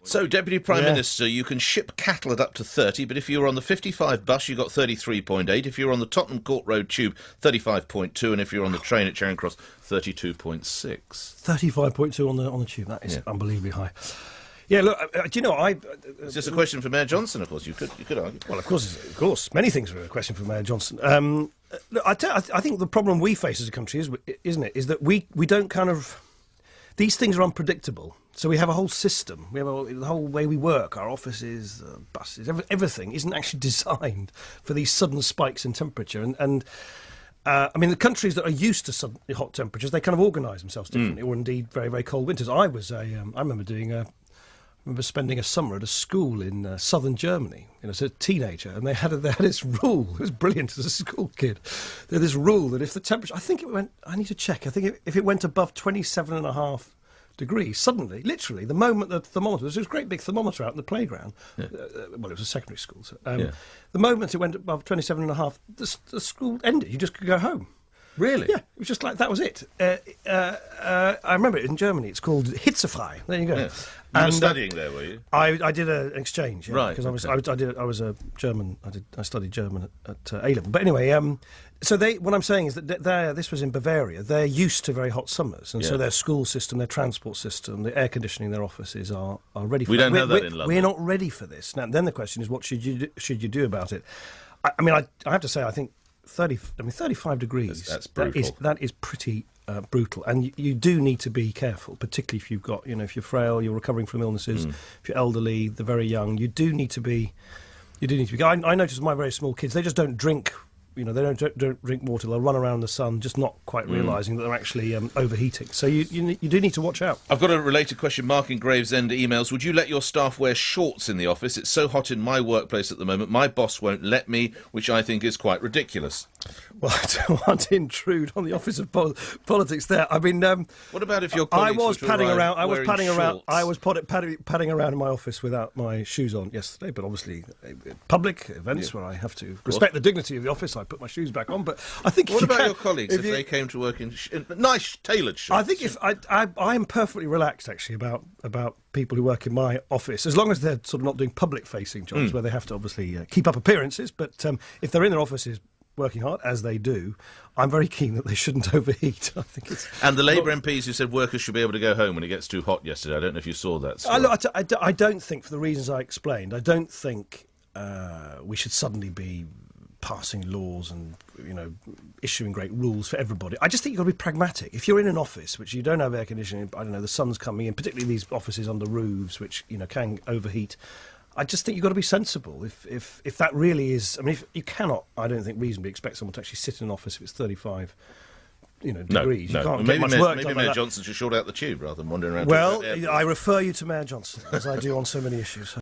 So, Deputy Prime Minister, you can ship cattle at up to 30, but if you were on the 55 bus, you got 33.8. If you were on the Tottenham Court Road tube, 35.2, and if you're on the train at Charing Cross, 32.6. 35.2 on the tube. That is unbelievably high. Yeah, look, do you know, It's just a question for Mayor Johnson, of course. You could argue. Well, of course. Many things are a question for Mayor Johnson. Look, I think the problem we face as a country, isn't it, is that we don't kind of... These things are unpredictable. So we have a whole system. We have the whole way we work, our offices, buses, everything isn't actually designed for these sudden spikes in temperature. And I mean, the countries that are used to sudden hot temperatures, they kind of organise themselves differently, or indeed very, very cold winters. I remember spending a summer at a school in southern Germany, as a teenager, and they had this rule. It was brilliant as a school kid. They had this rule that if the temperature, I need to check, I think if it went above 27.5 degrees, suddenly, literally, the moment the thermometer, there was a great big thermometer out in the playground, well, it was a secondary school, so, the moment it went above 27.5, the school ended, you just could go home. Really? Yeah, it was just like, that was it. I remember it in Germany, it's called Hitzefrei, there you go. Yeah. You were studying there, were you? I did an exchange, right? Because I was a German. I studied German at A level. But anyway, so what I'm saying is that this was in Bavaria. They're used to very hot summers, and so their school system, their transport system, the air conditioning in their offices are ready for. We don't have that in London. We're not ready for this. Now, then the question is, what should you do about it? I mean, I have to say, I think 35 degrees. That's brutal. That is pretty brutal, and you do need to be careful, particularly if you've got, if you're frail, you're recovering from illnesses, if you're elderly, the very young. You do need to be. I notice my very small kids; they just don't drink. They don't drink water. They'll run around in the sun, just not quite realising that they're actually overheating. So you do need to watch out. I've got a related question. Mark in Gravesend emails, would you let your staff wear shorts in the office? It's so hot in my workplace at the moment. My boss won't let me, which I think is quite ridiculous. Well, I don't want to intrude on the office of politics there. I mean, what about if your colleagues I was padding around. I was shorts? padding around in my office without my shoes on yesterday. But obviously, public events where I have to respect the dignity of the office, I put my shoes back on. But I think. What about your colleagues if they came to work in nice tailored shorts? I think I am perfectly relaxed actually about people who work in my office, as long as they're sort of not doing public-facing jobs where they have to obviously keep up appearances. But if they're in their offices working hard, as they do, I'm very keen that they shouldn't overheat. I think it's... And the Labour MPs who said workers should be able to go home when it gets too hot yesterday, I don't know if you saw that. I don't think, for the reasons I explained, I don't think we should suddenly be passing laws and, issuing great rules for everybody. I just think you've got to be pragmatic. If you're in an office which you don't have air conditioning, I don't know, the sun's coming in, particularly these offices under roofs which, can overheat, I just think you've got to be sensible. If that really is... I mean, if you cannot, I don't think, reasonably expect someone to actually sit in an office if it's 35 degrees. No. You can't Maybe get much work done. Maybe Mayor Johnson should short out the tube rather than wandering around... Well, I refer you to Mayor Johnson, as I do on so many issues.